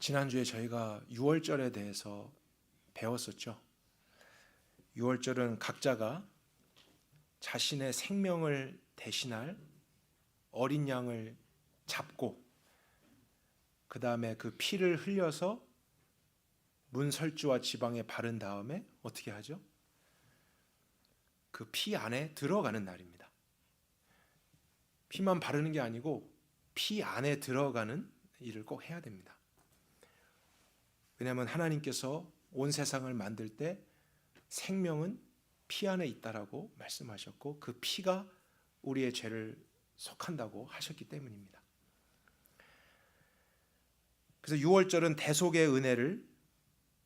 지난주에 저희가 유월절에 대해서 배웠었죠. 유월절은 각자가 자신의 생명을 대신할 어린 양을 잡고 그 다음에 그 피를 흘려서 문설주와 지방에 바른 다음에 어떻게 하죠? 그 피 안에 들어가는 날입니다. 피만 바르는 게 아니고 피 안에 들어가는 일을 꼭 해야 됩니다. 왜냐하면 하나님께서 온 세상을 만들 때 생명은 피 안에 있다라고 말씀하셨고 그 피가 우리의 죄를 속한다고 하셨기 때문입니다. 그래서 유월절은 대속의 은혜를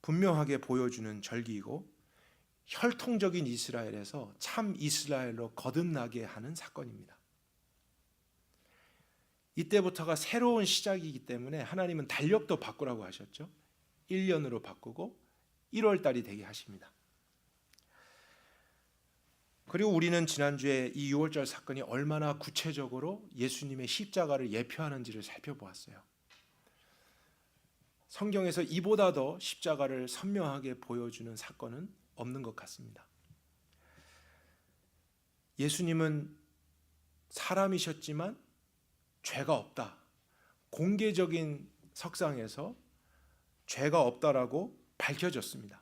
분명하게 보여주는 절기이고 혈통적인 이스라엘에서 참 이스라엘로 거듭나게 하는 사건입니다. 이때부터가 새로운 시작이기 때문에 하나님은 달력도 바꾸라고 하셨죠. 1년으로 바꾸고 1월 달이 되게 하십니다. 그리고 우리는 지난주에 이 6월절 사건이 얼마나 구체적으로 예수님의 십자가를 예표하는지를 살펴보았어요. 성경에서 이보다 더 십자가를 선명하게 보여주는 사건은 없는 것 같습니다. 예수님은 사람이셨지만 죄가 없다. 공개적인 석상에서 죄가 없다라고 밝혀졌습니다.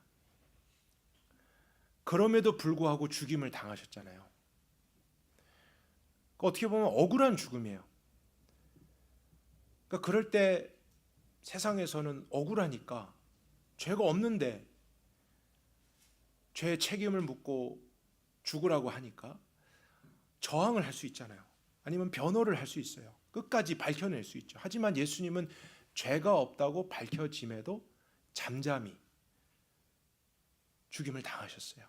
그럼에도 불구하고 죽임을 당하셨잖아요. 어떻게 보면 억울한 죽음이에요. 그러니까 그럴 때 세상에서는 억울하니까 죄가 없는데 죄의 책임을 묻고 죽으라고 하니까 저항을 할 수 있잖아요. 아니면 변호를 할 수 있어요. 끝까지 밝혀낼 수 있죠. 하지만 예수님은 죄가 없다고 밝혀짐에도 잠잠히 죽임을 당하셨어요.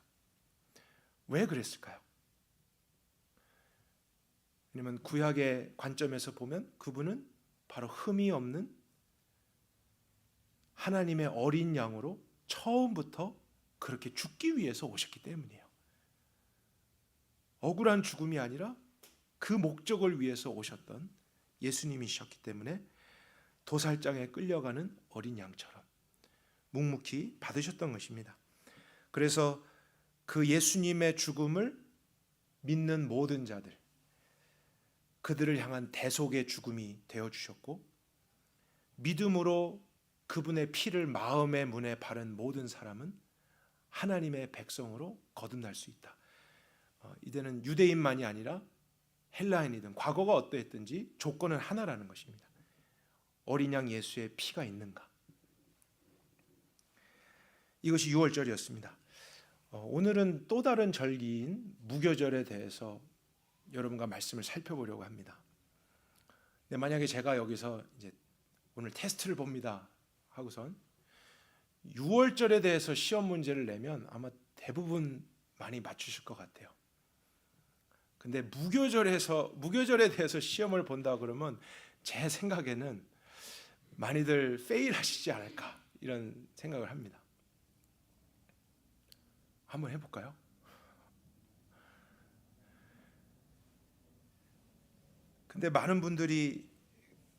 왜 그랬을까요? 왜냐하면 구약의 관점에서 보면 그분은 바로 흠이 없는 하나님의 어린 양으로 처음부터 그렇게 죽기 위해서 오셨기 때문이에요. 억울한 죽음이 아니라 그 목적을 위해서 오셨던 예수님이셨기 때문에 도살장에 끌려가는 어린 양처럼 묵묵히 받으셨던 것입니다. 그래서 그 예수님의 죽음을 믿는 모든 자들, 그들을 향한 대속의 죽음이 되어주셨고 믿음으로 그분의 피를 마음의 문에 바른 모든 사람은 하나님의 백성으로 거듭날 수 있다. 이제는 유대인만이 아니라 헬라인이든 과거가 어떠했든지 조건은 하나라는 것입니다. 어린 양 예수의 피가 있는가? 이것이 유월절이었습니다. 오늘은 또 다른 절기인 무교절에 대해서 여러분과 말씀을 살펴보려고 합니다. 근데 만약에 제가 여기서 이제 오늘 테스트를 봅니다 하고선 6월절에 대해서 시험 문제를 내면 아마 대부분 많이 맞추실 것 같아요. 근데 무교절에 대해서 시험을 본다 그러면 제 생각에는 많이들 페일 하시지 않을까 이런 생각을 합니다. 한번 해볼까요? 근데 많은 분들이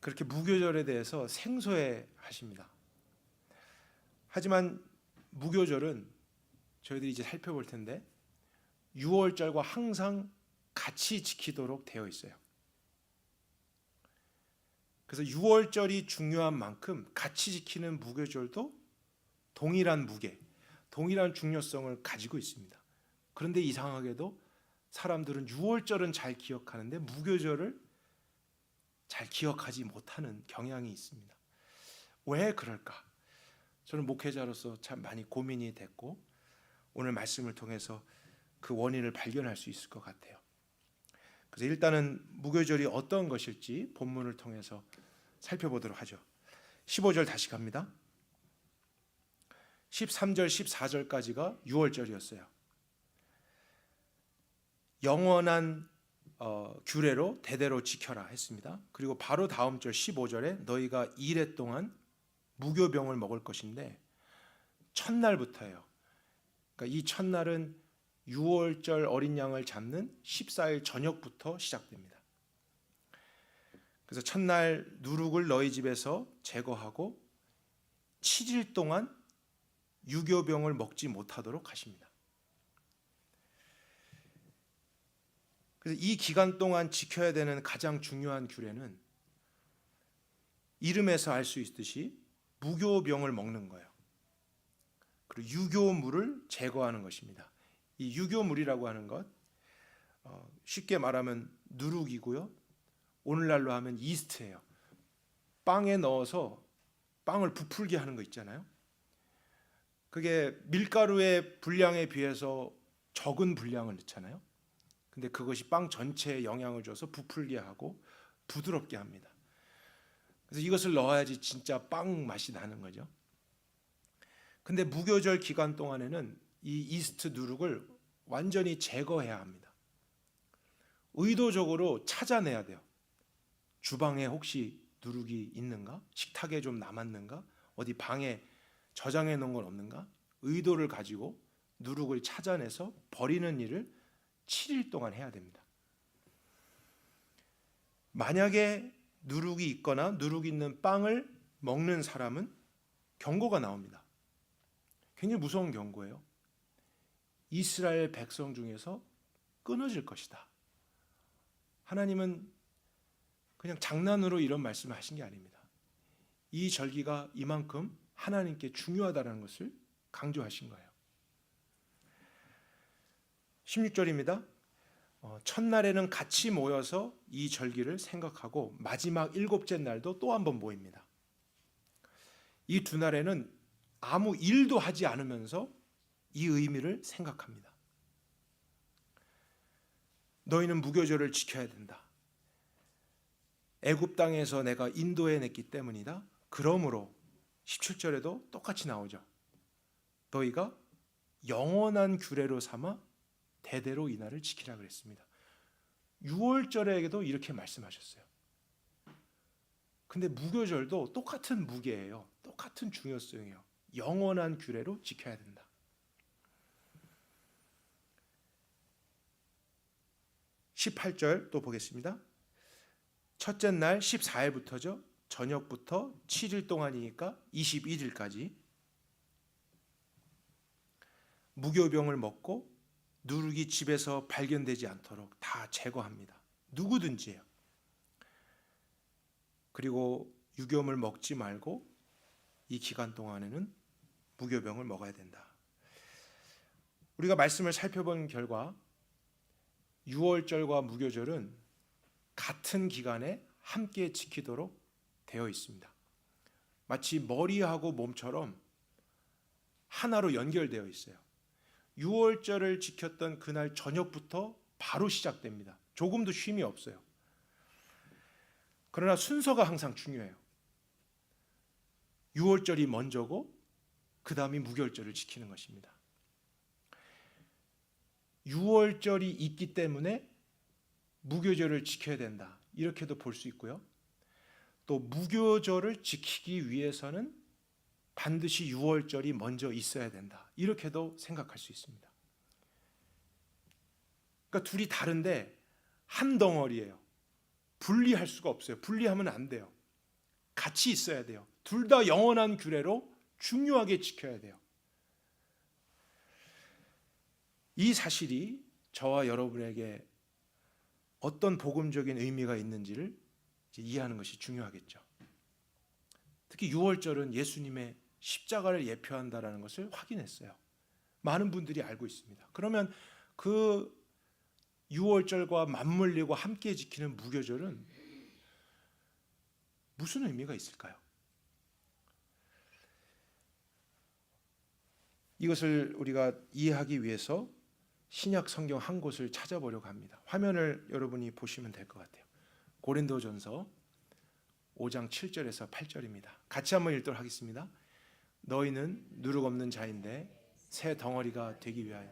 그렇게 무교절에 대해서 생소해 하십니다. 하지만 무교절은 저희들이 이제 살펴볼 텐데 6월절과 항상 같이 지키도록 되어 있어요. 그래서 6월절이 중요한 만큼 같이 지키는 무교절도 동일한 무게, 동일한 중요성을 가지고 있습니다. 그런데 이상하게도 사람들은 6월절은 잘 기억하는데 무교절을 잘 기억하지 못하는 경향이 있습니다. 왜 그럴까? 저는 목회자로서 참 많이 고민이 됐고 오늘 말씀을 통해서 그 원인을 발견할 수 있을 것 같아요. 그래서 일단은 무교절이 어떤 것일지 본문을 통해서 살펴보도록 하죠. 15절 다시 갑니다. 13절, 14절까지가 6월절이었어요. 영원한 규례로 대대로 지켜라 했습니다. 그리고 바로 다음 절 15절에 너희가 이레 동안 무교병을 먹을 것인데 첫날부터예요. 그러니까 이 첫날은 6월절 어린 양을 잡는 14일 저녁부터 시작됩니다. 그래서 첫날 누룩을 너희 집에서 제거하고 7일 동안 유교병을 먹지 못하도록 하십니다. 그래서 이 기간 동안 지켜야 되는 가장 중요한 규례는 이름에서 알 수 있듯이 무교병을 먹는 거예요. 그리고 유교물을 제거하는 것입니다. 이 유교물이라고 하는 것 쉽게 말하면 누룩이고요. 오늘날로 하면 이스트예요. 빵에 넣어서 빵을 부풀게 하는 거 있잖아요. 그게 밀가루의 분량에 비해서 적은 분량을 넣잖아요. 근데 그것이 빵 전체에 영향을 줘서 부풀게 하고 부드럽게 합니다. 그래서 이것을 넣어야지 진짜 빵 맛이 나는 거죠. 근데 무교절 기간 동안에는 이 이스트 누룩을 완전히 제거해야 합니다. 의도적으로 찾아내야 돼요. 주방에 혹시 누룩이 있는가? 식탁에 좀 남았는가? 어디 방에 저장해 놓은 건 없는가? 의도를 가지고 누룩을 찾아내서 버리는 일을 7일 동안 해야 됩니다. 만약에 누룩이 있거나 누룩 있는 빵을 먹는 사람은 경고가 나옵니다. 굉장히 무서운 경고예요. 이스라엘 백성 중에서 끊어질 것이다. 하나님은 그냥 장난으로 이런 말씀을 하신 게 아닙니다. 이 절기가 이만큼 하나님께 중요하다는 것을 강조하신 거예요. 16절입니다. 첫날에는 같이 모여서 이 절기를 생각하고 마지막 7째 날도 또 한 번 모입니다. 이 두 날에는 아무 일도 하지 않으면서 이 의미를 생각합니다. 너희는 무교절을 지켜야 된다. 애굽 땅에서 내가 인도해냈기 때문이다. 그러므로 17절에도 똑같이 나오죠. 너희가 영원한 규례로 삼아 대대로 이 날을 지키라 그랬습니다. 6월절에도 이렇게 말씀하셨어요. 근데 무교절도 똑같은 무게예요. 똑같은 중요성이에요. 영원한 규례로 지켜야 된다. 18절 또 보겠습니다. 첫째 날 14일부터죠. 저녁부터 7일 동안이니까 21일까지 무교병을 먹고 누룩이 집에서 발견되지 않도록 다 제거합니다. 누구든지요. 그리고 유교물 먹지 말고 이 기간 동안에는 무교병을 먹어야 된다. 우리가 말씀을 살펴본 결과 6월절과 무교절은 같은 기간에 함께 지키도록 되어 있습니다. 마치 머리하고 몸처럼 하나로 연결되어 있어요. 6월절을 지켰던 그날 저녁부터 바로 시작됩니다. 조금도 쉼이 없어요. 그러나 순서가 항상 중요해요. 6월절이 먼저고 그 다음이 무교절을 지키는 것입니다. 6월절이 있기 때문에 무교절을 지켜야 된다. 이렇게도 볼 수 있고요. 또 무교절을 지키기 위해서는 반드시 6월절이 먼저 있어야 된다. 이렇게도 생각할 수 있습니다. 그러니까 둘이 다른데 한 덩어리예요. 분리할 수가 없어요. 분리하면 안 돼요. 같이 있어야 돼요. 둘 다 영원한 규례로 중요하게 지켜야 돼요. 이 사실이 저와 여러분에게 어떤 복음적인 의미가 있는지를 이해하는 것이 중요하겠죠. 특히 6월절은 예수님의 십자가를 예표한다는 것을 확인했어요. 많은 분들이 알고 있습니다. 그러면 그 6월절과 맞물리고 함께 지키는 무교절은 무슨 의미가 있을까요? 이것을 우리가 이해하기 위해서 신약 성경 한 곳을 찾아보려고 합니다. 화면을 여러분이 보시면 될 것 같아요. 고린도전서 5장 7절에서 8절입니다. 같이 한번 읽도록 하겠습니다. 너희는 누룩 없는 자인데 새 덩어리가 되기 위하여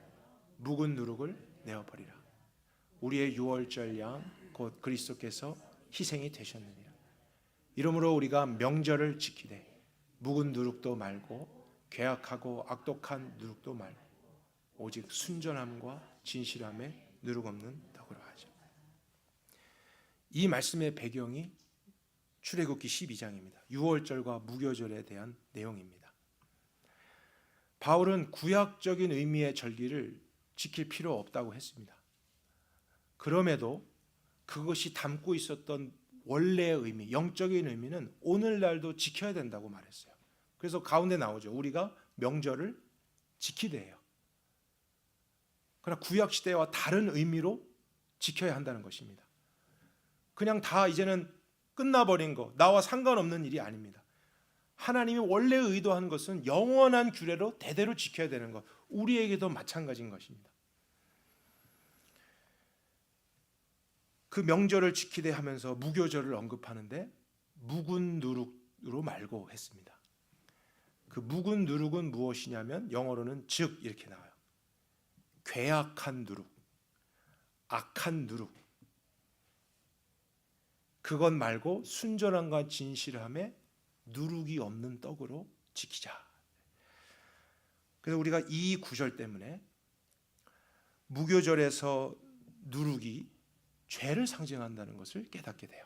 묵은 누룩을 내어버리라. 우리의 유월절 양 곧 그리스도께서 희생이 되셨느니라. 이러므로 우리가 명절을 지키되 묵은 누룩도 말고 괴악하고 악독한 누룩도 말고 오직 순전함과 진실함에 누룩 없는 덕으로 하죠. 이 말씀의 배경이 출애굽기 12장입니다. 유월절과 무교절에 대한 내용입니다. 바울은 구약적인 의미의 절기를 지킬 필요 없다고 했습니다. 그럼에도 그것이 담고 있었던 원래의 의미, 영적인 의미는 오늘날도 지켜야 된다고 말했어요. 그래서 가운데 나오죠. 우리가 명절을 지키되 요. 그러나 구약 시대와 다른 의미로 지켜야 한다는 것입니다. 그냥 다 이제는 끝나버린 거, 나와 상관없는 일이 아닙니다. 하나님이 원래 의도한 것은 영원한 규례로 대대로 지켜야 되는 것, 우리에게도 마찬가지인 것입니다. 그 명절을 지키되 하면서 무교절을 언급하는데 묵은 누룩으로 말고 했습니다. 그 묵은 누룩은 무엇이냐면 영어로는 즉 이렇게 나와요. 괴악한 누룩, 악한 누룩. 그것 말고 순전함과 진실함에 누룩이 없는 떡으로 지키자. 그래서 우리가 이 구절 때문에 무교절에서 누룩이 죄를 상징한다는 것을 깨닫게 돼요.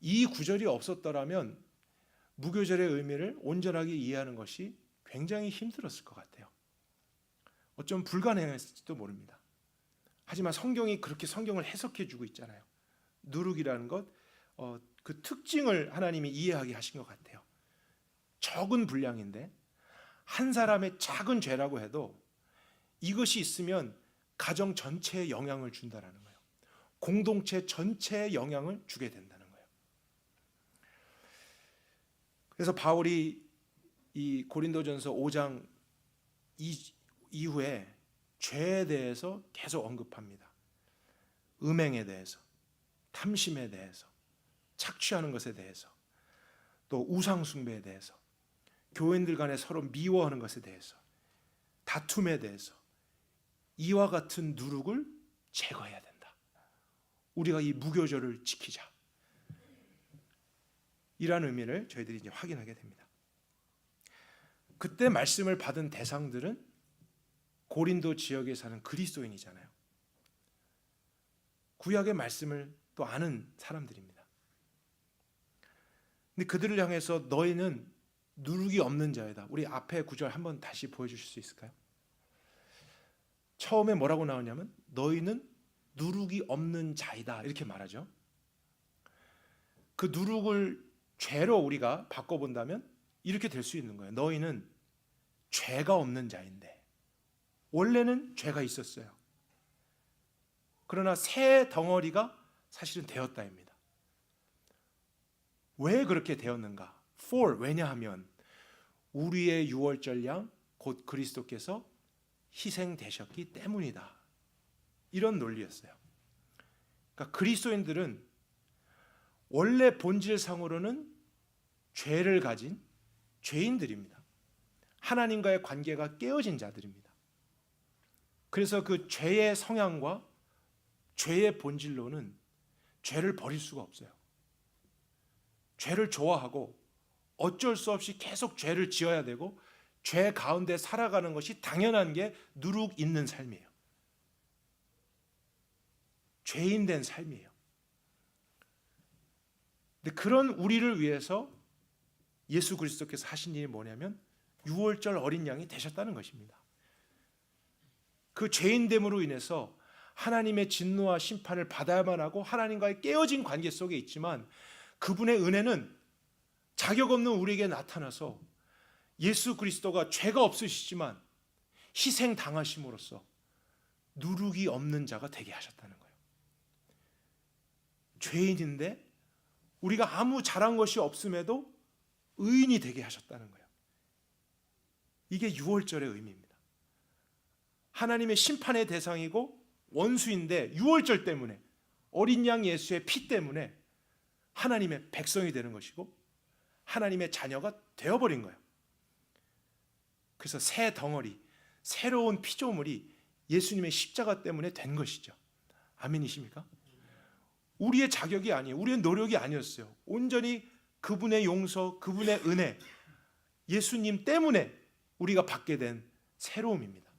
이 구절이 없었더라면 무교절의 의미를 온전하게 이해하는 것이 굉장히 힘들었을 것 같아요. 어쩌면 불가능했을지도 모릅니다. 하지만 성경이 그렇게 성경을 해석해 주고 있잖아요. 누룩이라는 것, 그 특징을 하나님이 이해하게 하신 것 같아요. 적은 분량인데 한 사람의 작은 죄라고 해도 이것이 있으면 가정 전체에 영향을 준다라는 거예요. 공동체 전체에 영향을 주게 된다는 거예요. 그래서 바울이 이 고린도전서 5장 이후에 죄에 대해서 계속 언급합니다. 음행에 대해서, 탐심에 대해서, 착취하는 것에 대해서, 또 우상 숭배에 대해서, 교인들 간에 서로 미워하는 것에 대해서, 다툼에 대해서, 이와 같은 누룩을 제거해야 된다. 우리가 이 무교절을 지키자. 이라는 의미를 저희들이 이제 확인하게 됩니다. 그때 말씀을 받은 대상들은 고린도 지역에 사는 그리스도인이잖아요. 구약의 말씀을 또 아는 사람들입니다. 근데 그들을 향해서 너희는 누룩이 없는 자이다. 우리 앞에 구절 한번 다시 보여주실 수 있을까요? 처음에 뭐라고 나오냐면 너희는 누룩이 없는 자이다 이렇게 말하죠. 그 누룩을 죄로 우리가 바꿔본다면 이렇게 될 수 있는 거예요. 너희는 죄가 없는 자인데 원래는 죄가 있었어요. 그러나 새 덩어리가 사실은 되었다입니다. 왜 그렇게 되었는가? For 왜냐하면 우리의 유월절 양 곧 그리스도께서 희생되셨기 때문이다. 이런 논리였어요. 그러니까 그리스도인들은 원래 본질상으로는 죄를 가진 죄인들입니다. 하나님과의 관계가 깨어진 자들입니다. 그래서 그 죄의 성향과 죄의 본질로는 죄를 버릴 수가 없어요. 죄를 좋아하고 어쩔 수 없이 계속 죄를 지어야 되고 죄 가운데 살아가는 것이 당연한 게 누룩 있는 삶이에요. 죄인 된 삶이에요. 근데 그런 우리를 위해서 예수 그리스도께서 하신 일이 뭐냐면 유월절 어린 양이 되셨다는 것입니다. 그 죄인됨으로 인해서 하나님의 진노와 심판을 받아야만 하고 하나님과의 깨어진 관계 속에 있지만 그분의 은혜는 자격 없는 우리에게 나타나서 예수 그리스도가 죄가 없으시지만 희생 당하심으로써 누룩이 없는 자가 되게 하셨다는 거예요. 죄인인데 우리가 아무 잘한 것이 없음에도 의인이 되게 하셨다는 거예요. 이게 유월절의 의미입니다. 하나님의 심판의 대상이고 원수인데 유월절 때문에 어린 양 예수의 피 때문에 하나님의 백성이 되는 것이고 하나님의 자녀가 되어버린 거예요. 그래서 새 덩어리, 새로운 피조물이 예수님의 십자가 때문에 된 것이죠. 아멘이십니까? 우리의 자격이 아니에요. 우리의 노력이 아니었어요. 온전히 그분의 용서, 그분의 은혜, 예수님 때문에 우리가 받게 된 새로움입니다.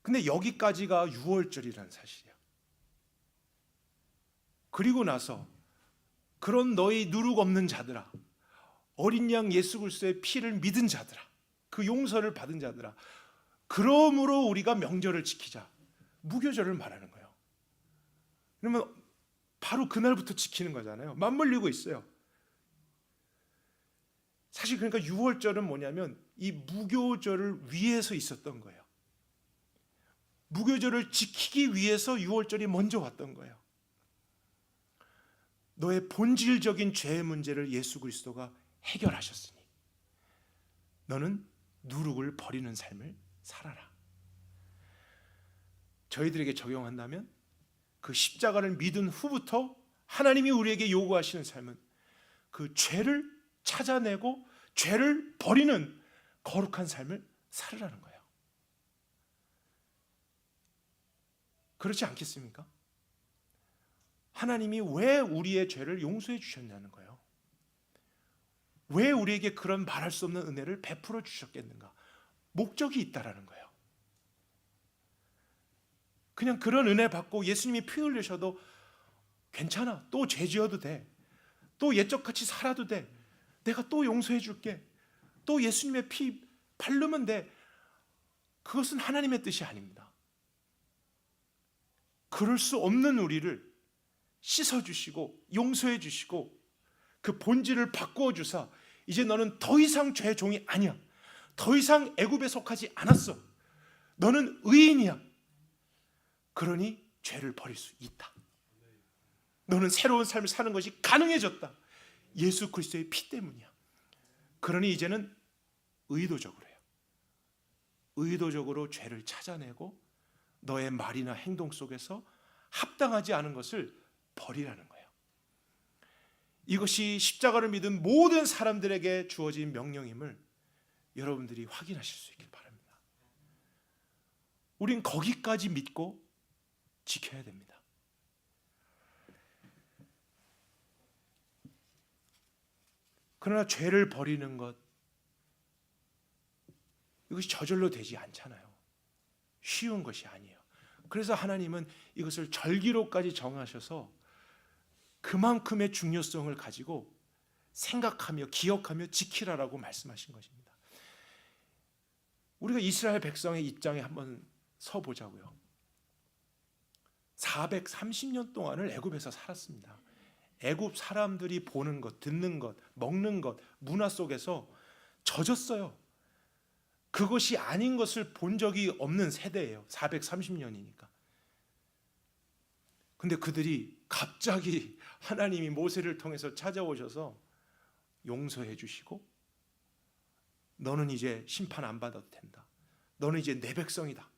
근데 여기까지가 유월절이라는 사실이에요. 그리고 나서 그런 너희 누룩 없는 자들아, 어린 양 예수 그리스도의 피를 믿은 자들아, 그 용서를 받은 자들아, 그러므로 우리가 명절을 지키자. 무교절을 말하는 거예요. 그러면 바로 그날부터 지키는 거잖아요. 맞물리고 있어요. 사실 그러니까 유월절은 뭐냐면 이 무교절을 위해서 있었던 거예요. 무교절을 지키기 위해서 유월절이 먼저 왔던 거예요. 너의 본질적인 죄의 문제를 예수 그리스도가 해결하셨으니 너는 누룩을 버리는 삶을 살아라. 저희들에게 적용한다면 그 십자가를 믿은 후부터 하나님이 우리에게 요구하시는 삶은 그 죄를 찾아내고 죄를 버리는 거룩한 삶을 살으라는 거예요. 그렇지 않겠습니까? 하나님이 왜 우리의 죄를 용서해 주셨냐는 거예요. 왜 우리에게 그런 말할 수 없는 은혜를 베풀어 주셨겠는가? 목적이 있다라는 거예요. 그냥 그런 은혜 받고 예수님이 피 흘리셔도 괜찮아. 또 죄 지어도 돼. 또 옛적같이 살아도 돼. 내가 또 용서해 줄게. 또 예수님의 피 바르면 돼. 그것은 하나님의 뜻이 아닙니다. 그럴 수 없는 우리를 씻어주시고 용서해 주시고 그 본질을 바꾸어 주사 이제 너는 더 이상 죄의 종이 아니야. 더 이상 애굽에 속하지 않았어. 너는 의인이야. 그러니 죄를 버릴 수 있다. 너는 새로운 삶을 사는 것이 가능해졌다. 예수 그리스도의 피 때문이야. 그러니 이제는 의도적으로 해요. 의도적으로 죄를 찾아내고 너의 말이나 행동 속에서 합당하지 않은 것을 버리라는 거예요. 이것이 십자가를 믿은 모든 사람들에게 주어진 명령임을 여러분들이 확인하실 수 있길 바랍니다. 우린 거기까지 믿고 지켜야 됩니다. 그러나 죄를 버리는 것, 이것이 저절로 되지 않잖아요. 쉬운 것이 아니에요. 그래서 하나님은 이것을 절기로까지 정하셔서 그만큼의 중요성을 가지고 생각하며 기억하며 지키라라고 말씀하신 것입니다. 우리가 이스라엘 백성의 입장에 한번 서보자고요. 430년 동안을 애굽에서 살았습니다. 애굽 사람들이 보는 것, 듣는 것, 먹는 것, 문화 속에서 젖었어요. 그것이 아닌 것을 본 적이 없는 세대예요. 430년이니까. 근데 그들이 갑자기 하나님이 모세를 통해서 찾아오셔서 용서해 주시고 너는 이제 심판 안 받아도 된다. 너는 이제 내 백성이다.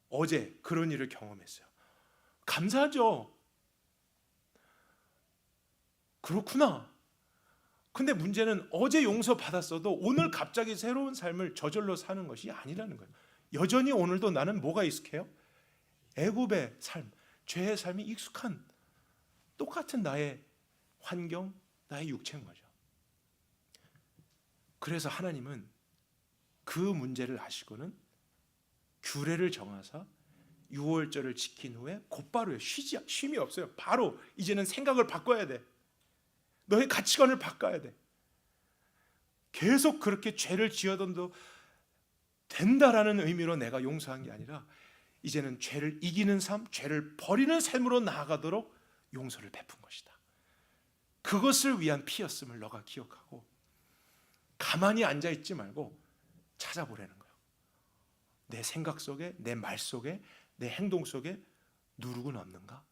어제 그런 일을 경험했어요. 감사하죠. 그렇구나. 근데 문제는 어제 용서받았어도 오늘 갑자기 새로운 삶을 저절로 사는 것이 아니라는 거예요. 여전히 오늘도 나는 뭐가 익숙해요? 애굽의 삶, 죄의 삶이 익숙한 똑같은 나의 환경, 나의 육체인 거죠. 그래서 하나님은 그 문제를 아시고는 규례를 정하사 유월절을 지킨 후에 곧바로 쉼이 없어요. 바로 이제는 생각을 바꿔야 돼. 너의 가치관을 바꿔야 돼. 계속 그렇게 죄를 지어도 된다라는 의미로 내가 용서한 게 아니라 이제는 죄를 이기는 삶, 죄를 버리는 삶으로 나아가도록 용서를 베푼 것이다. 그것을 위한 피였음을 너가 기억하고 가만히 앉아있지 말고 찾아보라는 거예요. 내 생각 속에, 내 말 속에, 내 행동 속에 누룩은 없는가?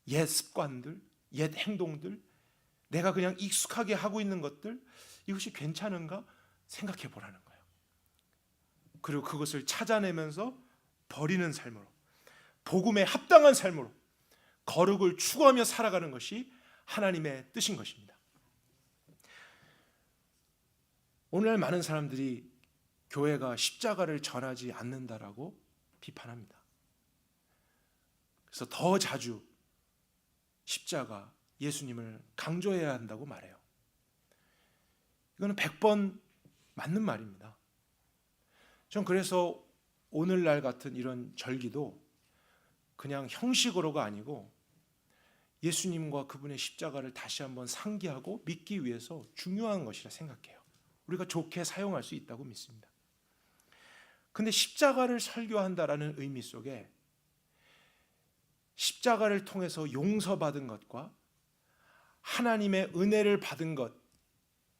옛 습관들, 옛 행동들, 내가 그냥 익숙하게 하고 있는 것들, 이것이 괜찮은가 생각해 보라는 거예요. 그리고 그것을 찾아내면서 버리는 삶으로, 복음에 합당한 삶으로 거룩을 추구하며 살아가는 것이 하나님의 뜻인 것입니다. 오늘날 많은 사람들이 교회가 십자가를 전하지 않는다라고 비판합니다. 그래서 더 자주 십자가, 예수님을 강조해야 한다고 말해요. 이거는 100번 맞는 말입니다. 전 그래서 오늘날 같은 이런 절기도 그냥 형식으로가 아니고 예수님과 그분의 십자가를 다시 한번 상기하고 믿기 위해서 중요한 것이라 생각해요. 우리가 좋게 사용할 수 있다고 믿습니다. 근데 십자가를 설교한다라는 의미 속에 십자가를 통해서 용서받은 것과 하나님의 은혜를 받은 것,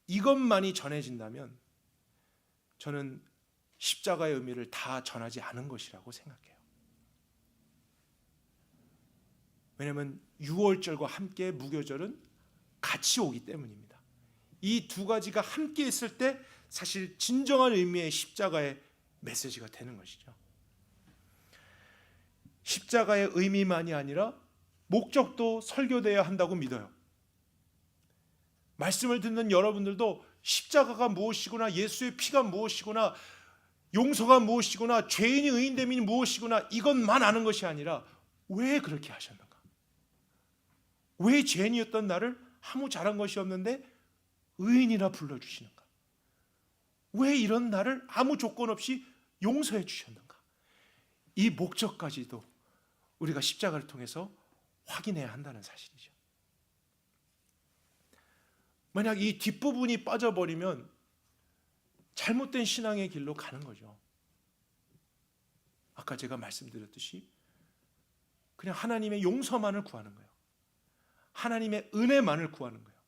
이것만이 전해진다면 저는 십자가의 의미를 다 전하지 않은 것이라고 생각해요. 왜냐하면 유월절과 함께 무교절은 같이 오기 때문입니다. 이 두 가지가 함께 있을 때 사실 진정한 의미의 십자가의 메시지가 되는 것이죠. 십자가의 의미만이 아니라 목적도 설교되어야 한다고 믿어요. 말씀을 듣는 여러분들도 십자가가 무엇이구나, 예수의 피가 무엇이구나, 용서가 무엇이구나, 죄인이 의인됨이 무엇이구나, 이것만 아는 것이 아니라 왜 그렇게 하셨는가? 왜 죄인이었던 나를 아무 잘한 것이 없는데 의인이라 불러주시는가? 왜 이런 나를 아무 조건 없이 용서해 주셨는가? 이 목적까지도 우리가 십자가를 통해서 확인해야 한다는 사실이죠. 만약 이 뒷부분이 빠져버리면 잘못된 신앙의 길로 가는 거죠. 아까 제가 말씀드렸듯이 그냥 하나님의 용서만을 구하는 거예요. 하나님의 은혜만을 구하는 거예요.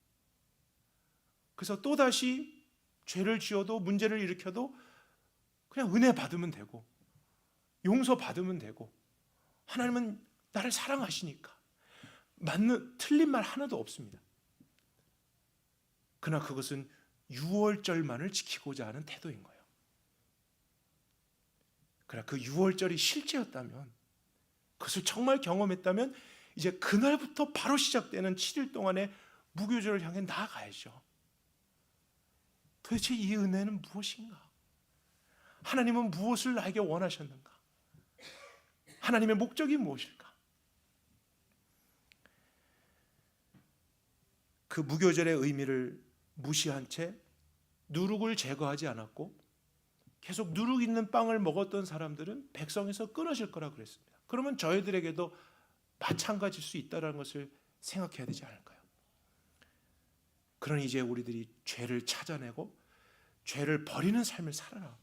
그래서 또다시 죄를 지어도 문제를 일으켜도 그냥 은혜 받으면 되고 용서 받으면 되고 하나님은 나를 사랑하시니까 틀린 말 하나도 없습니다. 그러나 그것은 유월절만을 지키고자 하는 태도인 거예요. 그러나 그 유월절이 실제였다면, 그것을 정말 경험했다면 이제 그날부터 바로 시작되는 7일 동안의 무교절을 향해 나아가야죠. 도대체 이 은혜는 무엇인가? 하나님은 무엇을 나에게 원하셨는가? 하나님의 목적이 무엇일까? 그 무교절의 의미를 무시한 채 누룩을 제거하지 않았고 계속 누룩 있는 빵을 먹었던 사람들은 백성에서 끊어질 거라 그랬습니다. 그러면 저희들에게도 마찬가지일 수 있다는 것을 생각해야 되지 않을까요? 그러니 이제 우리들이 죄를 찾아내고 죄를 버리는 삶을 살아라,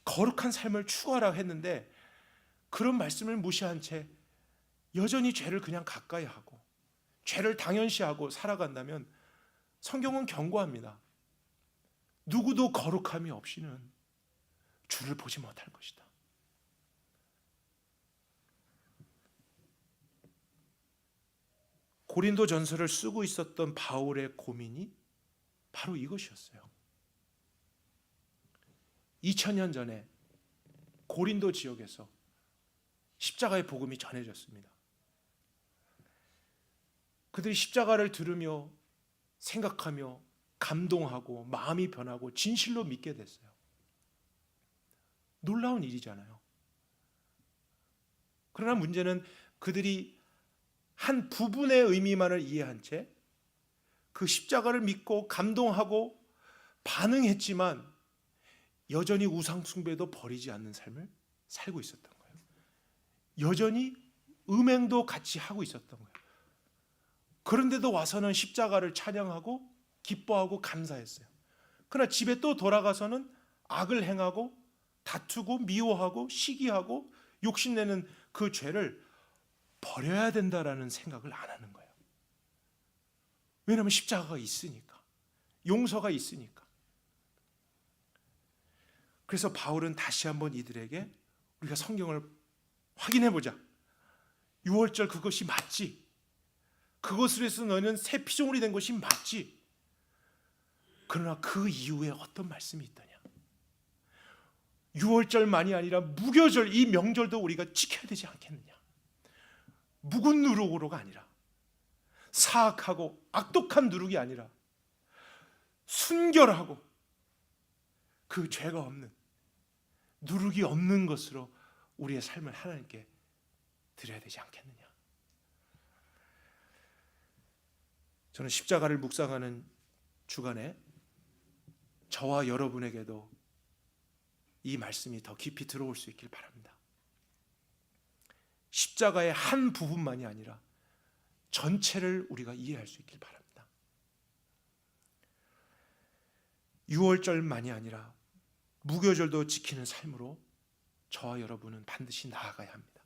거룩한 삶을 추구하라 했는데 그런 말씀을 무시한 채 여전히 죄를 그냥 가까이 하고 죄를 당연시하고 살아간다면 성경은 경고합니다. 누구도 거룩함이 없이는 주를 보지 못할 것이다. 고린도 전서를 쓰고 있었던 바울의 고민이 바로 이것이었어요. 2000년 전에 고린도 지역에서 십자가의 복음이 전해졌습니다. 그들이 십자가를 들으며 생각하며 감동하고 마음이 변하고 진실로 믿게 됐어요. 놀라운 일이잖아요. 그러나 문제는 그들이 한 부분의 의미만을 이해한 채 그 십자가를 믿고 감동하고 반응했지만 여전히 우상 숭배도 버리지 않는 삶을 살고 있었던 거예요. 여전히 음행도 같이 하고 있었던 거예요. 그런데도 와서는 십자가를 찬양하고 기뻐하고 감사했어요. 그러나 집에 또 돌아가서는 악을 행하고 다투고 미워하고 시기하고 욕심내는 그 죄를 버려야 된다라는 생각을 안 하는 거예요. 왜냐하면 십자가가 있으니까, 용서가 있으니까. 그래서 바울은 다시 한번 이들에게 우리가 성경을 확인해 보자. 유월절 그것이 맞지. 그것을 해서 너희는 새 피조물이 된 것이 맞지. 그러나 그 이후에 어떤 말씀이 있더냐. 유월절만이 아니라 무교절, 이 명절도 우리가 지켜야 되지 않겠느냐. 묵은 누룩으로가 아니라, 사악하고 악독한 누룩이 아니라 순결하고 그 죄가 없는, 누룩이 없는 것으로 우리의 삶을 하나님께 드려야 되지 않겠느냐. 저는 십자가를 묵상하는 주간에 저와 여러분에게도 이 말씀이 더 깊이 들어올 수 있길 바랍니다. 십자가의 한 부분만이 아니라 전체를 우리가 이해할 수 있길 바랍니다. 6월절만이 아니라 무교절도 지키는 삶으로 저와 여러분은 반드시 나아가야 합니다.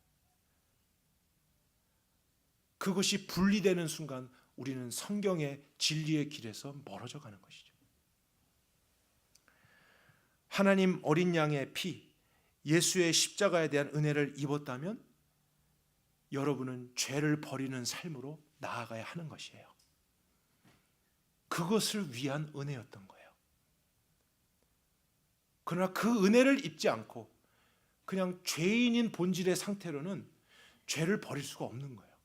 그것이 분리되는 순간 우리는 성경의 진리의 길에서 멀어져 가는 것이죠. 하나님 어린 양의 피, 예수의 십자가에 대한 은혜를 입었다면 여러분은 죄를 버리는 삶으로 나아가야 하는 것이에요. 그것을 위한 은혜였던 거예요. 그러나 그 은혜를 입지 않고 그냥 죄인인 본질의 상태로는 죄를 버릴 수가 없는 거예요.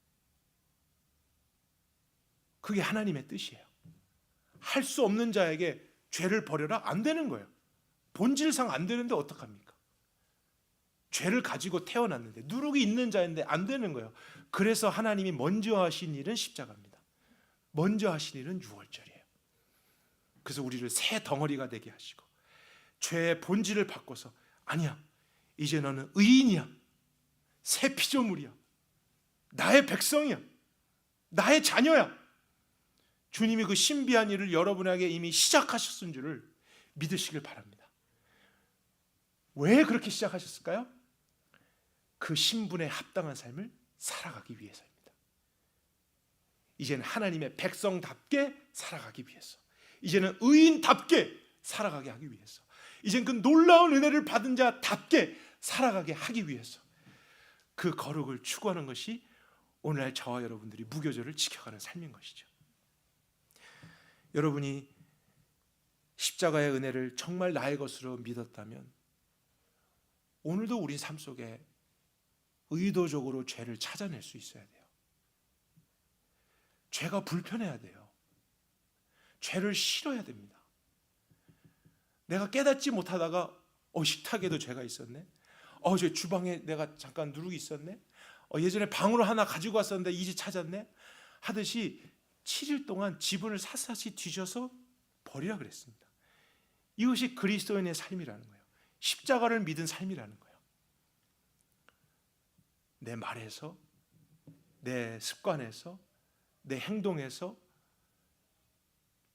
그게 하나님의 뜻이에요. 할 수 없는 자에게 죄를 버려라? 안 되는 거예요. 본질상 안 되는데 어떡합니까? 죄를 가지고 태어났는데, 누룩이 있는 자인데 안 되는 거예요. 그래서 하나님이 먼저 하신 일은 십자가입니다. 먼저 하신 일은 유월절이에요. 그래서 우리를 새 덩어리가 되게 하시고 죄의 본질을 바꿔서, 아니야, 이제 너는 의인이야, 새 피조물이야, 나의 백성이야, 나의 자녀야. 주님이 그 신비한 일을 여러분에게 이미 시작하셨은 줄을 믿으시길 바랍니다. 왜 그렇게 시작하셨을까요? 그 신분에 합당한 삶을 살아가기 위해서입니다. 이제는 하나님의 백성답게 살아가기 위해서, 이제는 의인답게 살아가게 하기 위해서, 이제는 그 놀라운 은혜를 받은 자답게 살아가게 하기 위해서 그 거룩을 추구하는 것이 오늘날 저와 여러분들이 무교절을 지켜가는 삶인 것이죠. 여러분이 십자가의 은혜를 정말 나의 것으로 믿었다면 오늘도 우리 삶 속에 의도적으로 죄를 찾아낼 수 있어야 돼요. 죄가 불편해야 돼요. 죄를 싫어야 됩니다. 내가 깨닫지 못하다가 식탁에도 죄가 있었네, 저 주방에 내가 잠깐 누룩이 있었네, 예전에 방으로 하나 가지고 왔었는데 이제 찾았네 하듯이 7일 동안 지분을 샅샅이 뒤져서 버리라 그랬습니다. 이것이 그리스도인의 삶이라는 거예요. 십자가를 믿은 삶이라는 거예요. 내 말에서, 내 습관에서, 내 행동에서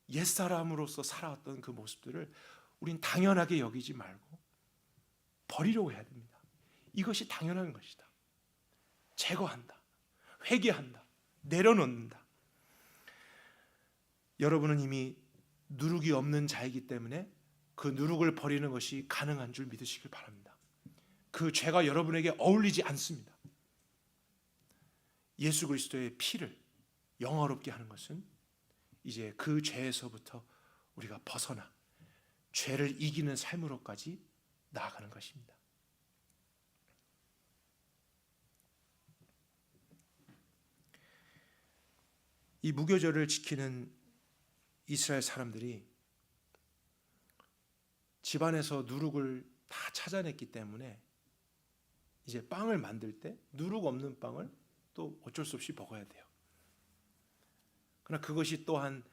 옛사람으로서 살아왔던 그 모습들을 우린 당연하게 여기지 말고 버리려고 해야 됩니다. 이것이 당연한 것이다. 제거한다, 회개한다, 내려놓는다. 여러분은 이미 누룩이 없는 자이기 때문에 그 누룩을 버리는 것이 가능한 줄 믿으시길 바랍니다. 그 죄가 여러분에게 어울리지 않습니다. 예수 그리스도의 피를 영화롭게 하는 것은 이제 그 죄에서부터 우리가 벗어나 죄를 이기는 삶으로까지 나아가는 것입니다. 이 무교절을 지키는 이스라엘 사람들이 집안에서 누룩을 다 찾아냈기 때문에 이제 빵을 만들 때 누룩 없는 빵을 또 어쩔 수 없이 먹어야 돼요. 그러나 그것이 또한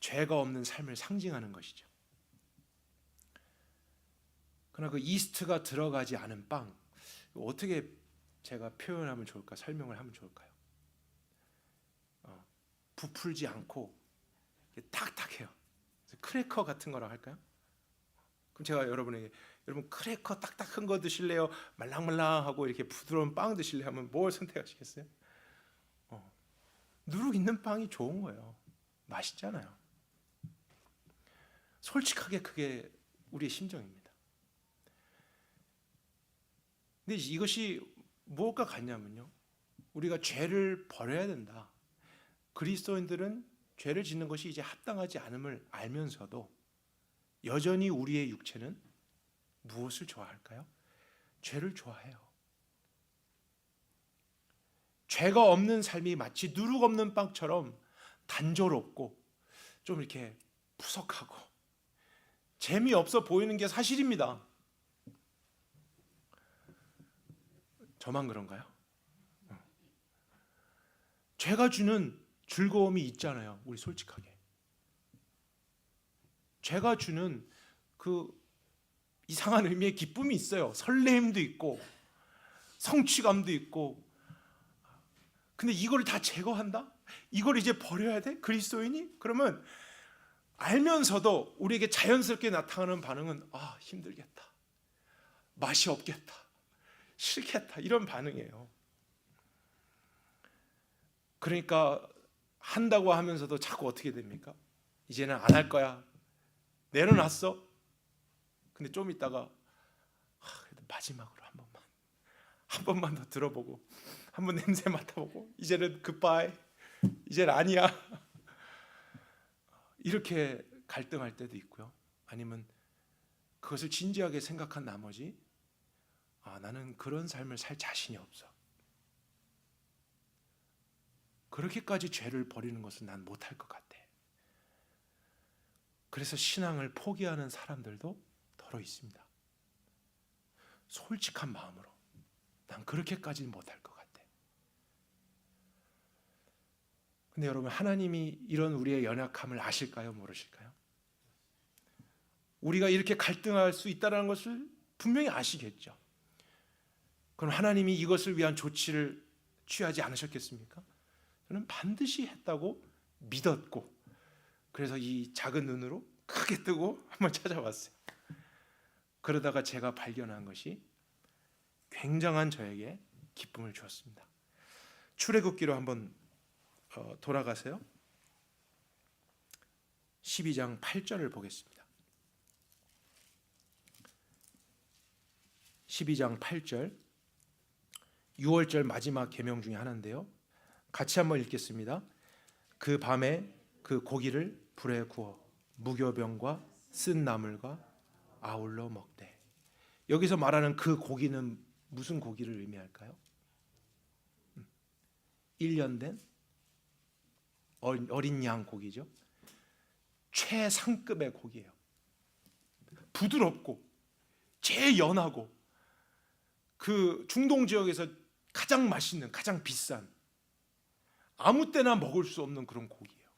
죄가 없는 삶을 상징하는 것이죠. 그러나 그 이스트가 들어가지 않은 빵, 어떻게 제가 표현하면 좋을까, 설명을 하면 좋을까요? 부풀지 않고 탁탁해요. 크래커 같은 거라고 할까요? 그럼 제가 여러분에게, 여러분 크래커 딱딱한 거 드실래요? 말랑말랑하고 이렇게 부드러운 빵 드실래요? 하면 뭘 선택하시겠어요? 누룩 있는 빵이 좋은 거예요. 맛있잖아요. 솔직하게 그게 우리의 심정입니다. 근데 이것이 무엇과 같냐면요, 우리가 죄를 버려야 된다. 그리스도인들은 죄를 짓는 것이 이제 합당하지 않음을 알면서도 여전히 우리의 육체는 무엇을 좋아할까요? 죄를 좋아해요. 죄가 없는 삶이 마치 누룩 없는 빵처럼 단조롭고 좀 이렇게 푸석하고 재미없어 보이는 게 사실입니다. 저만 그런가요? 죄가 주는 즐거움이 있잖아요. 우리 솔직하게. 죄가 주는 그 이상한 의미의 기쁨이 있어요. 설레임도 있고 성취감도 있고 근데 이걸 다 제거한다? 이걸 이제 버려야 돼? 그리스도인이? 그러면 알면서도 우리에게 자연스럽게 나타나는 반응은 힘들겠다, 맛이 없겠다, 싫겠다, 이런 반응이에요. 그러니까 한다고 하면서도 자꾸 어떻게 됩니까? 이제는 안 할 거야, 내려놨어. 근데 좀 있다가 그래도 마지막으로 한 번만 더 들어보고, 한번 냄새 맡아보고, 이제는 굿바이, 이제는 아니야, 이렇게 갈등할 때도 있고요. 아니면 그것을 진지하게 생각한 나머지 나는 그런 삶을 살 자신이 없어, 그렇게까지 죄를 버리는 것은 난 못할 것 같아. 그래서 신앙을 포기하는 사람들도 더러 있습니다. 솔직한 마음으로 난 그렇게까지는 못할 것 같아. 근데 여러분, 하나님이 이런 우리의 연약함을 아실까요? 모르실까요? 우리가 이렇게 갈등할 수 있다는 것을 분명히 아시겠죠. 그럼 하나님이 이것을 위한 조치를 취하지 않으셨겠습니까? 저는 반드시 했다고 믿었고, 그래서 이 작은 눈으로 크게 뜨고 한번 찾아봤어요. 그러다가 제가 발견한 것이 굉장한 저에게 기쁨을 주었습니다. 출애굽기로 한번 돌아가세요. 12장 8절을 보겠습니다. 12장 8절, 6월절 마지막 계명 중에 하나인데요. 같이 한번 읽겠습니다. 그 밤에 그 고기를 불에 구워 무교병과 쓴 나물과 아울러 먹되. 여기서 말하는 그 고기는 무슨 고기를 의미할까요? 1년 된 어린 양 고기죠. 최상급의 고기예요. 부드럽고 제일 연하고 그 중동 지역에서 가장 맛있는, 가장 비싼, 아무 때나 먹을 수 없는 그런 고기예요.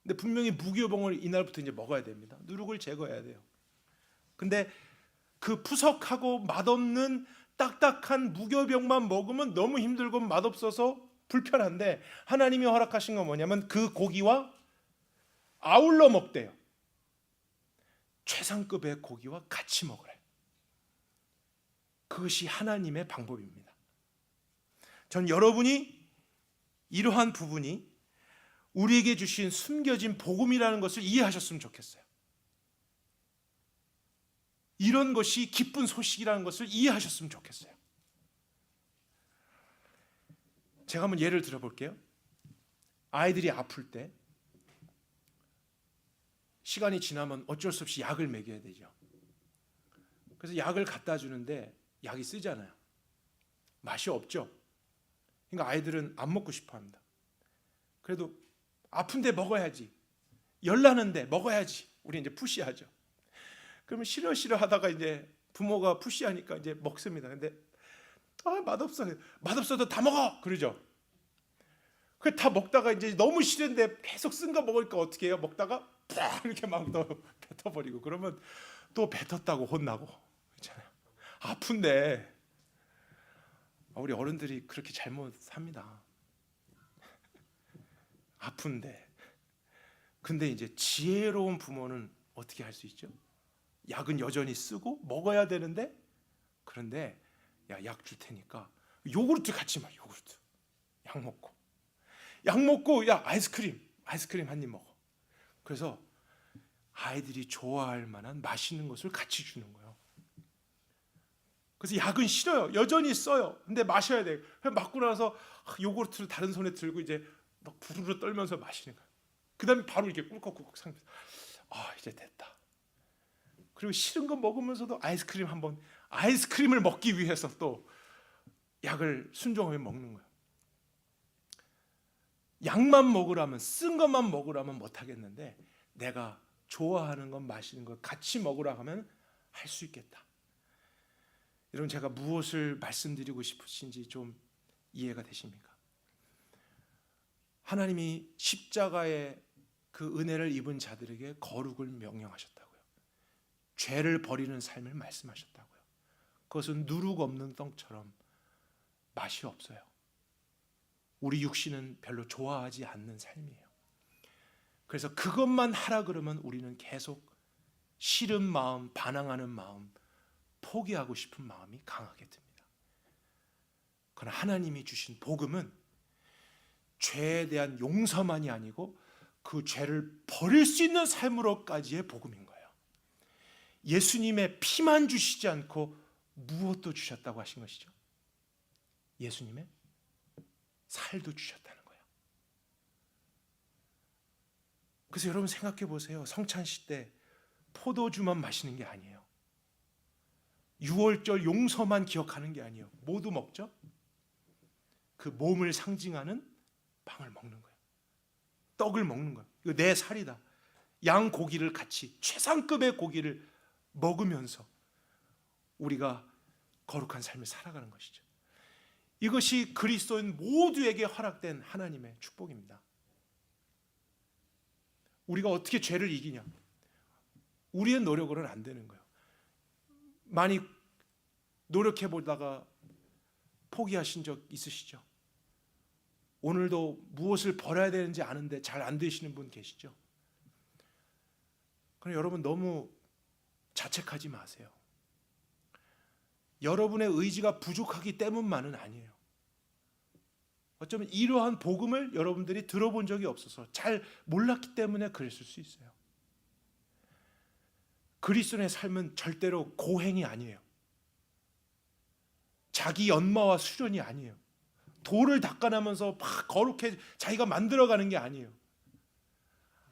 근데 분명히 무교병을 이날부터 이제 먹어야 됩니다. 누룩을 제거해야 돼요. 근데 그 푸석하고 맛없는 딱딱한 무교병만 먹으면 너무 힘들고 맛없어서 불편한데, 하나님이 허락하신 건 뭐냐면 그 고기와 아울러 먹대요. 최상급의 고기와 같이 먹으래. 그것이 하나님의 방법입니다. 전 여러분이 이러한 부분이 우리에게 주신 숨겨진 복음이라는 것을 이해하셨으면 좋겠어요. 이런 것이 기쁜 소식이라는 것을 이해하셨으면 좋겠어요. 제가 한번 예를 들어볼게요. 아이들이 아플 때 시간이 지나면 어쩔 수 없이 약을 먹여야 되죠. 그래서 약을 갖다 주는데 약이 쓰잖아요. 맛이 없죠. 그러니까 아이들은 안 먹고 싶어 합니다. 그래도 아픈데 먹어야지, 열나는데 먹어야지, 우리 이제 푸시하죠. 그러면 싫어 하다가 이제 부모가 푸시하니까 이제 먹습니다. 근데 맛없어, 맛없어도 다 먹어 그러죠. 그 다 먹다가 이제 너무 싫은데 계속 쓴 거 먹으니까 어떻게 해요? 먹다가 팍 이렇게 막 더 뱉어버리고, 그러면 또 뱉었다고 혼나고 그렇잖아요. 아픈데. 우리 어른들이 그렇게 잘못합니다. 아픈데. 근데 이제 지혜로운 부모는 어떻게 할 수 있죠? 약은 여전히 쓰고 먹어야 되는데, 그런데 약 줄 테니까 요구르트 같이 먹어. 요구르트. 약 먹고 아이스크림 한 입 먹어. 그래서 아이들이 좋아할 만한 맛있는 것을 같이 주는 거예요. 그래서 약은 싫어요. 여전히 써요. 근데 마셔야 돼요. 맞고 나서 요구르트를 다른 손에 들고 이제 막 부르르 떨면서 마시는 거예요. 그 다음에 바로 이렇게 꿀꺽꿀꺽 상면서 이제 됐다. 그리고 싫은 거 먹으면서도 아이스크림을 먹기 위해서 또 약을 순종하며 먹는 거예요. 약만 먹으라면, 쓴 것만 먹으라면 못하겠는데, 내가 좋아하는 것, 마시는 것 같이 먹으라 하면 할 수 있겠다. 여러분, 제가 무엇을 말씀드리고 싶으신지 좀 이해가 되십니까? 하나님이 십자가의 그 은혜를 입은 자들에게 거룩을 명령하셨다고요. 죄를 버리는 삶을 말씀하셨다고요. 그것은 누룩 없는 떡처럼 맛이 없어요. 우리 육신은 별로 좋아하지 않는 삶이에요. 그래서 그것만 하라 그러면 우리는 계속 싫은 마음, 반항하는 마음, 포기하고 싶은 마음이 강하게 듭니다. 그러나 하나님이 주신 복음은 죄에 대한 용서만이 아니고 그 죄를 버릴 수 있는 삶으로까지의 복음인 거예요. 예수님의 피만 주시지 않고 무엇도 주셨다고 하신 것이죠. 예수님의 살도 주셨다는 거예요. 그래서 여러분 생각해 보세요. 성찬식 때 포도주만 마시는 게 아니에요. 유월절 용서만 기억하는 게 아니에요. 모두 먹죠? 그 몸을 상징하는 빵을 먹는 거예요. 떡을 먹는 거예요. 이거 내 살이다. 양 고기를 같이 최상급의 고기를 먹으면서 우리가 거룩한 삶을 살아가는 것이죠. 이것이 그리스도인 모두에게 허락된 하나님의 축복입니다. 우리가 어떻게 죄를 이기냐? 우리의 노력으로는 안 되는 거예요. 많이 노력해 보다가 포기하신 적 있으시죠? 오늘도 무엇을 버려야 되는지 아는데 잘 안 되시는 분 계시죠? 그럼 여러분 너무 자책하지 마세요. 여러분의 의지가 부족하기 때문만은 아니에요. 어쩌면 이러한 복음을 여러분들이 들어본 적이 없어서 잘 몰랐기 때문에 그랬을 수 있어요. 그리스도인의 삶은 절대로 고행이 아니에요. 자기 연마와 수련이 아니에요. 돌을 닦아나면서 막 거룩해 자기가 만들어가는 게 아니에요.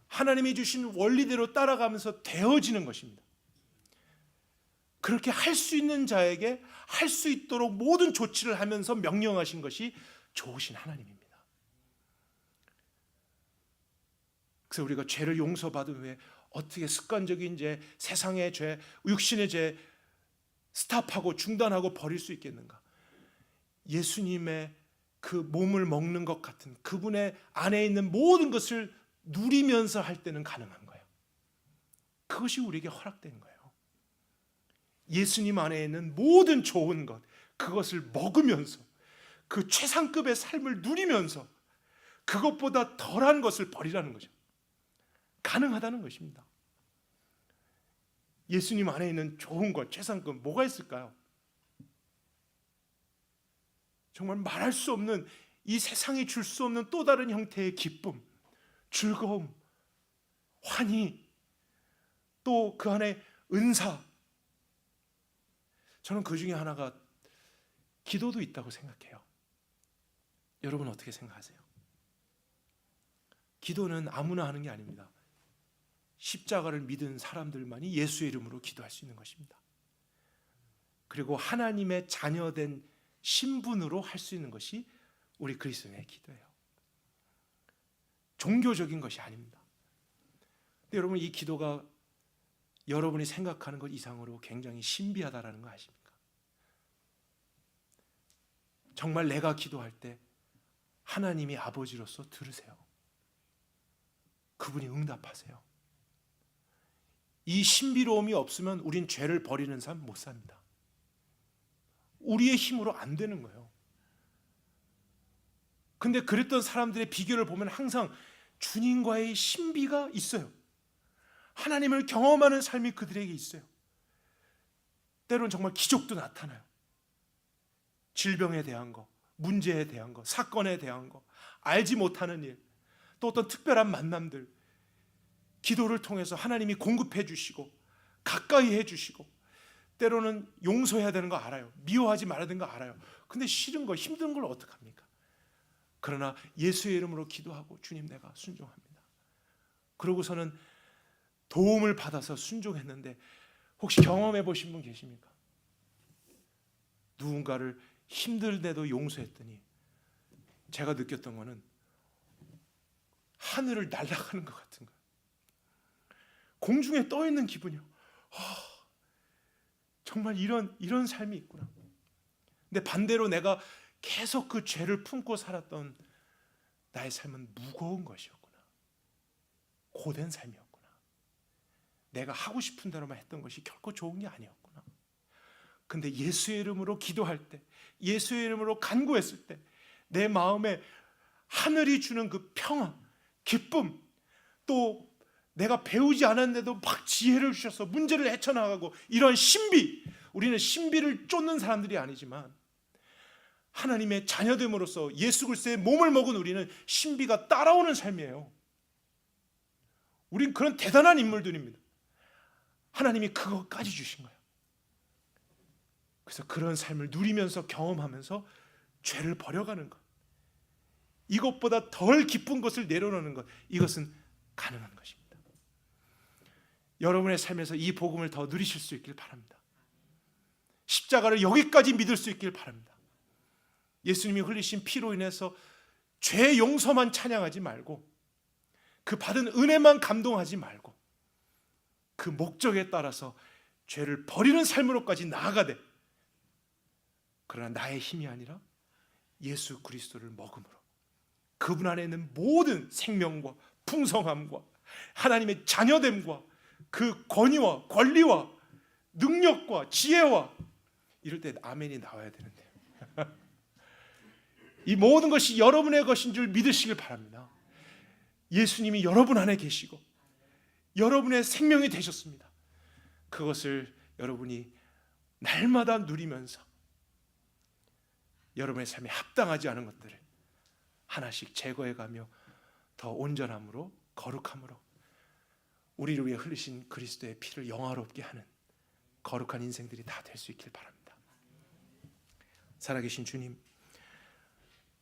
하나님이 주신 원리대로 따라가면서 되어지는 것입니다. 그렇게 할 수 있는 자에게 할 수 있도록 모든 조치를 하면서 명령하신 것이 좋으신 하나님입니다. 그래서 우리가 죄를 용서받은 후에 어떻게 습관적인 죄, 세상의 죄, 육신의 죄 스탑하고 중단하고 버릴 수 있겠는가? 예수님의 그 몸을 먹는 것 같은 그분의 안에 있는 모든 것을 누리면서 할 때는 가능한 거예요. 그것이 우리에게 허락된 거예요. 예수님 안에 있는 모든 좋은 것, 그것을 먹으면서 그 최상급의 삶을 누리면서 그것보다 덜한 것을 버리라는 거죠. 가능하다는 것입니다. 예수님 안에 있는 좋은 것, 최상급 뭐가 있을까요? 정말 말할 수 없는 이 세상이 줄 수 없는 또 다른 형태의 기쁨, 즐거움, 환희, 또 그 안에 은사. 저는 그 중에 하나가 기도도 있다고 생각해요. 여러분 어떻게 생각하세요? 기도는 아무나 하는 게 아닙니다. 십자가를 믿은 사람들만이 예수의 이름으로 기도할 수 있는 것입니다. 그리고 하나님의 자녀된 신분으로 할 수 있는 것이 우리 그리스도인의 기도예요. 종교적인 것이 아닙니다. 근데 여러분 이 기도가 여러분이 생각하는 것 이상으로 굉장히 신비하다라는 거 아십니까? 정말 내가 기도할 때 하나님이 아버지로서 들으세요. 그분이 응답하세요. 이 신비로움이 없으면 우린 죄를 버리는 삶 못 삽니다. 우리의 힘으로 안 되는 거예요. 근데 그랬던 사람들의 비교를 보면 항상 주님과의 신비가 있어요. 하나님을 경험하는 삶이 그들에게 있어요. 때로는 정말 기적도 나타나요. 질병에 대한 거, 문제에 대한 거, 사건에 대한 거, 알지 못하는 일, 또 어떤 특별한 만남들, 기도를 통해서 하나님이 공급해 주시고 가까이 해 주시고 때로는 용서해야 되는 거 알아요. 미워하지 말아야 되는 거 알아요. 근데 싫은 거, 힘든 걸 어떡합니까? 그러나 예수의 이름으로 기도하고 주님 내가 순종합니다. 그러고서는 도움을 받아서 순종했는데 혹시 경험해 보신 분 계십니까? 누군가를 힘들대도 용서했더니 제가 느꼈던 거는 하늘을 날아가는 것 같은 거예요. 공중에 떠 있는 기분이요. 정말 이런 삶이 있구나. 근데 반대로 내가 계속 그 죄를 품고 살았던 나의 삶은 무거운 것이었구나. 고된 삶이었구나. 내가 하고 싶은 대로만 했던 것이 결코 좋은 게 아니었구나. 근데 예수의 이름으로 기도할 때, 예수의 이름으로 간구했을 때 내 마음에 하늘이 주는 그 평화, 기쁨, 또 내가 배우지 않았는데도 막 지혜를 주셔서 문제를 헤쳐나가고 이런 신비, 우리는 신비를 쫓는 사람들이 아니지만 하나님의 자녀됨으로써 예수 그리스도의 몸을 먹은 우리는 신비가 따라오는 삶이에요. 우린 그런 대단한 인물들입니다. 하나님이 그것까지 주신 거예요. 그래서 그런 삶을 누리면서 경험하면서 죄를 버려가는 것, 이것보다 덜 기쁜 것을 내려놓는 것, 이것은 가능한 것입니다. 여러분의 삶에서 이 복음을 더 누리실 수 있길 바랍니다. 십자가를 여기까지 믿을 수 있길 바랍니다. 예수님이 흘리신 피로 인해서 죄 용서만 찬양하지 말고, 그 받은 은혜만 감동하지 말고, 그 목적에 따라서 죄를 버리는 삶으로까지 나아가되, 그러나 나의 힘이 아니라 예수 그리스도를 먹음으로 그분 안에 있는 모든 생명과 풍성함과 하나님의 자녀됨과 그 권위와 권리와 능력과 지혜와, 이럴 때 아멘이 나와야 되는데요. 이 모든 것이 여러분의 것인 줄 믿으시길 바랍니다. 예수님이 여러분 안에 계시고 여러분의 생명이 되셨습니다. 그것을 여러분이 날마다 누리면서 여러분의 삶에 합당하지 않은 것들을 하나씩 제거해가며 더 온전함으로, 거룩함으로 우리를 위해 흘리신 그리스도의 피를 영화롭게 하는 거룩한 인생들이 다 될 수 있길 바랍니다. 살아계신 주님,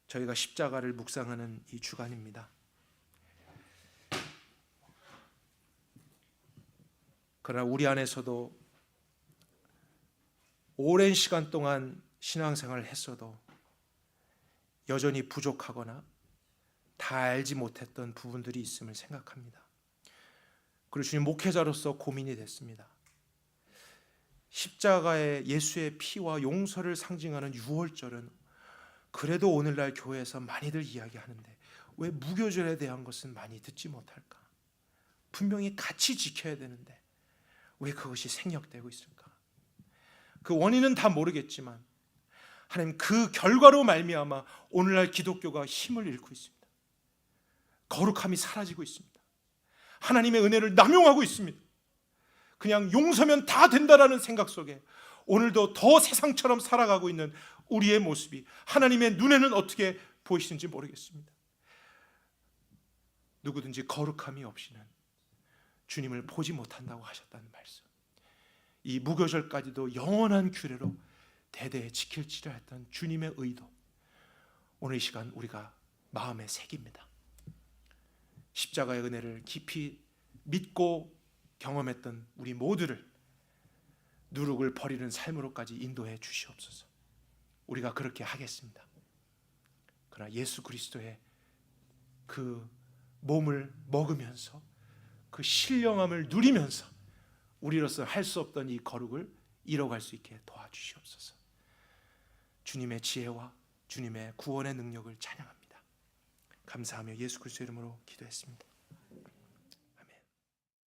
저희가 십자가를 묵상하는 이 주간입니다. 그러나 우리 안에서도 오랜 시간 동안 신앙생활을 했어도 여전히 부족하거나 다 알지 못했던 부분들이 있음을 생각합니다. 그리고 주님, 목회자로서 고민이 됐습니다. 십자가의 예수의 피와 용서를 상징하는 유월절은 그래도 오늘날 교회에서 많이들 이야기하는데 왜 무교절에 대한 것은 많이 듣지 못할까? 분명히 같이 지켜야 되는데 왜 그것이 생략되고 있을까? 그 원인은 다 모르겠지만 하나님, 그 결과로 말미암아 오늘날 기독교가 힘을 잃고 있습니다. 거룩함이 사라지고 있습니다. 하나님의 은혜를 남용하고 있습니다. 그냥 용서면 다 된다라는 생각 속에 오늘도 더 세상처럼 살아가고 있는 우리의 모습이 하나님의 눈에는 어떻게 보이시는지 모르겠습니다. 누구든지 거룩함이 없이는 주님을 보지 못한다고 하셨다는 말씀, 이 무교절까지도 영원한 규례로 대대에 지킬지라 했던 주님의 의도, 오늘 이 시간 우리가 마음에 새깁니다. 십자가의 은혜를 깊이 믿고 경험했던 우리 모두를 누룩을 버리는 삶으로까지 인도해 주시옵소서. 우리가 그렇게 하겠습니다. 그러나 예수 그리스도의 그 몸을 먹으면서 그 신령함을 누리면서 우리로서 할 수 없던 이 거룩을 이뤄갈 수 있게 도와주시옵소서. 주님의 지혜와 주님의 구원의 능력을 찬양합니다. 감사하며 예수 그리스도의 이름으로 기도했습니다.